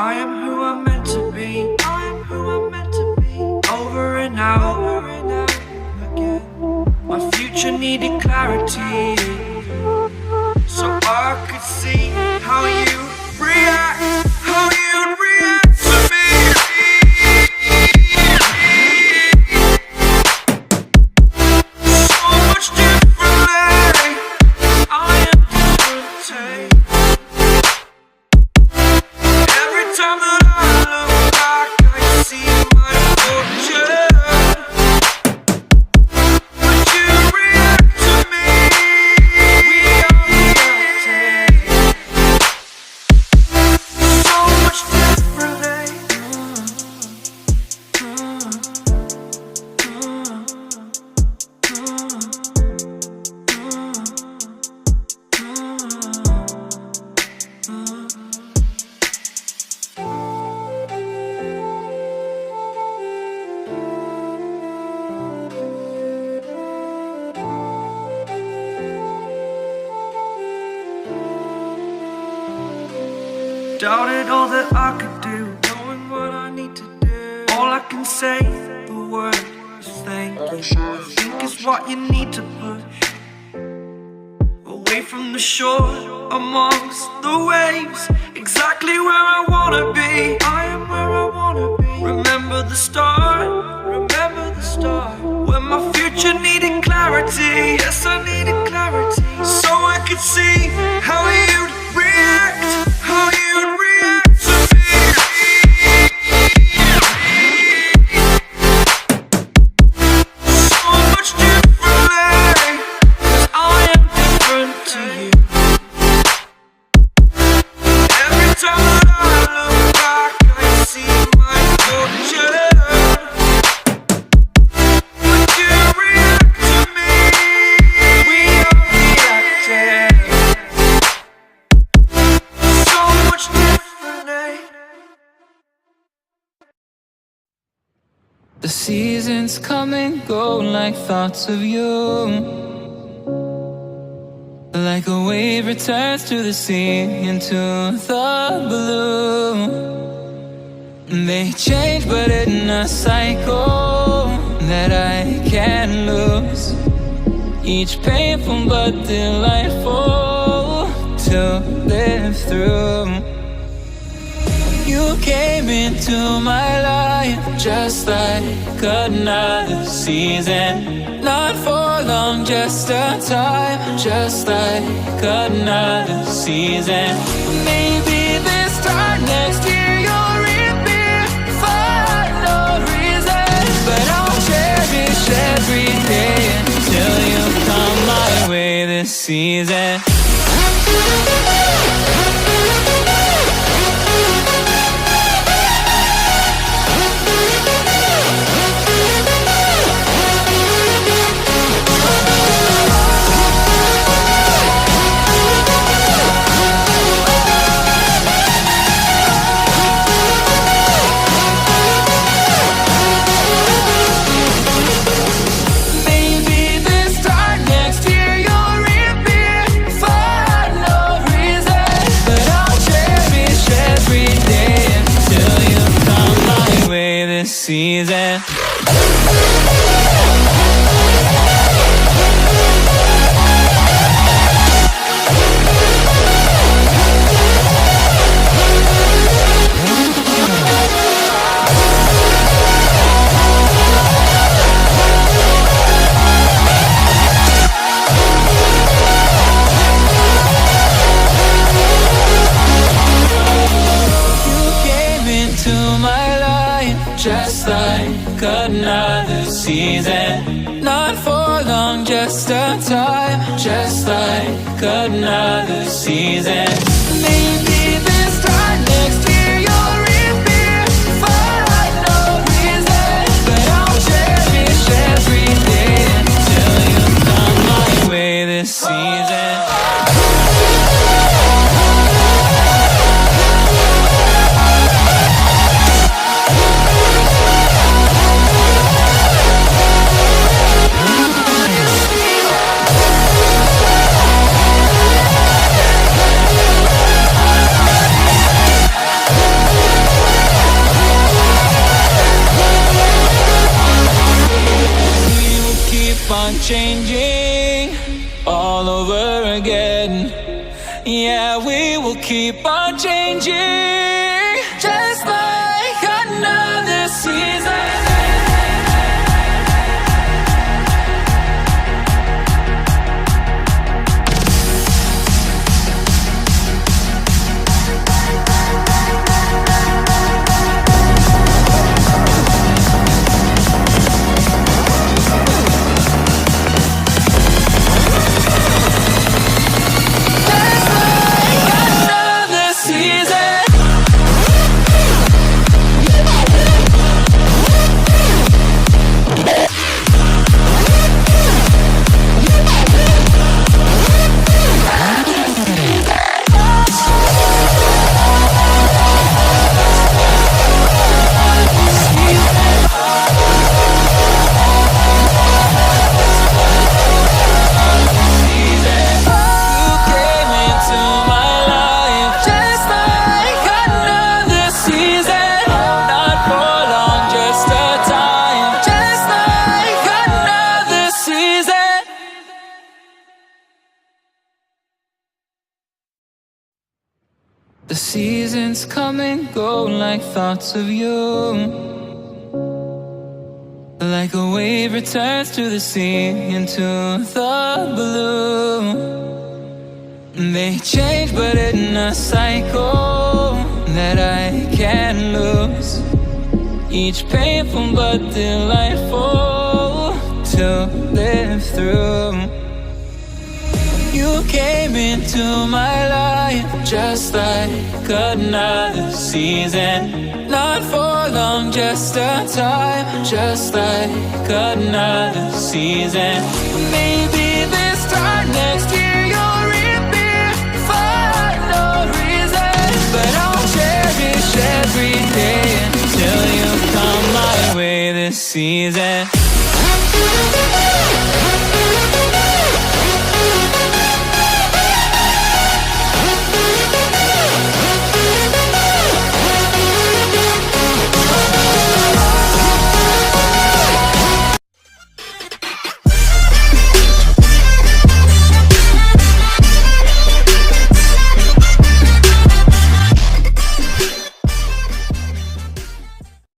I am who I'm meant to be. I am who I'm meant to be. Over and out, over and out again. My future needed clarity, so I could see how you react, how you'd react to me. So much differently, I am different. Every time that I look back, I see my fortune. Would you react to me? We are reacting so much differently. Doubted all that I could do, knowing what I need to do. All I can say, the word is thank you. I think it's what you need to push away from the shore, amongst the waves. Exactly where I wanna be. I am where I wanna be. Remember the start, remember the start, when my future needed clarity. Yes, I needed clarity, so I could see how you'd react, how you'd react to me. So much differently, 'cause I am different to you. Every time that I look back, I see my fortune. Would you react to me? We are reacting so much differently. The seasons come and go like thoughts of you. Like a wave returns to the sea, into the blue. They change but in a cycle that I can't lose. Each painful but delightful to live through. You came into my life just like another season. Not for long, just a time, just like another season. Maybe this time next year you'll reappear for no reason, but I'll cherish every day until you come my way this season. Season. Just like another season. Not for long, just a time, just like another season. Maybe this time next year you'll reappear for no reason, but I'll cherish every day until you come my way this season. Yeah, we will keep on changing, just like another season. The seasons come and go like thoughts of you, like a wave returns to the sea into the blue. They change but in a cycle that I can't lose, each painful but delightful to live through. You came into my life just like another season, not for long, just a time, just like another season. Maybe this time next year you'll reappear for no reason, but I'll cherish every day until you come my way this season.